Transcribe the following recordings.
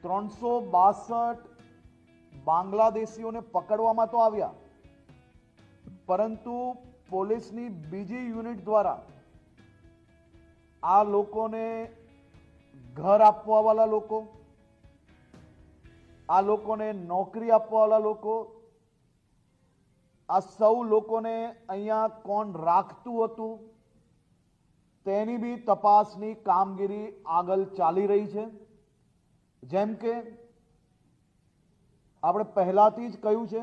362 બાંગ્લાદેશીઓને પકડવામાં તો આવ્યા, પરંતુ પોલીસની બીજી યુનિટ દ્વારા આ લોકોને ઘર આપવાવાળા લોકો, આ લોકોને નોકરી આપવાવાળા લોકો, આ સૌ લોકોને અહીંયા કોણ રાખતું હતું તેની બી તપાસની કામગીરી આગળ ચાલી રહી છે। જેમ કે આપણે પહેલાથી જ કહ્યું છે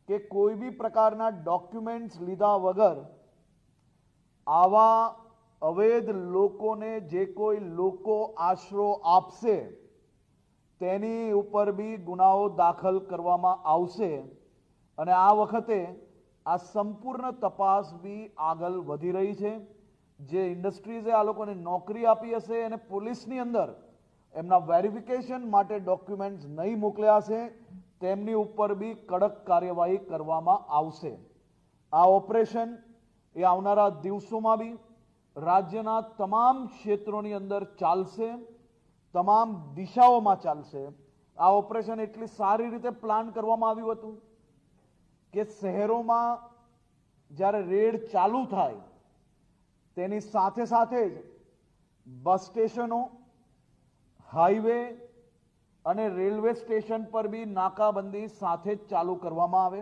કે કોઈ બી પ્રકારના ડોક્યુમેન્ટ્સ લીધા વગર આવા અવૈધ લોકોને જે કોઈ લોકો આશરો આપશે તેની ઉપર બી ગુનાઓ દાખલ કરવામાં આવશે અને આ વખતે આ સંપૂર્ણ તપાસ બી આગળ વધી રહી છે। જે ઇન્ડસ્ટ્રીઝે આ લોકોને નોકરી આપી હશે અને પોલીસની અંદર એમના વેરિફિકેશન માટે ડોક્યુમેન્ટ્સ નહીં મોકલ્યા હશે તેમની ઉપર બી કડક કાર્યવાહી કરવામાં આવશે। આ ઓપરેશન એ આવનારા દિવસોમાં બી રાજ્યના તમામ ક્ષેત્રોની અંદર ચાલશે, તમામ દિશાઓમાં ચાલશે। આ ઓપરેશન એટલી સારી રીતે પ્લાન કરવામાં આવ્યું હતું કે શહેરોમાં જ્યારે રેડ ચાલુ થાય તેની સાથે સાથે જ બસ સ્ટેશનો, હાઈવે અને રેલવે સ્ટેશન પર બી નાકાબંધી સાથે જ ચાલુ કરવામાં આવે।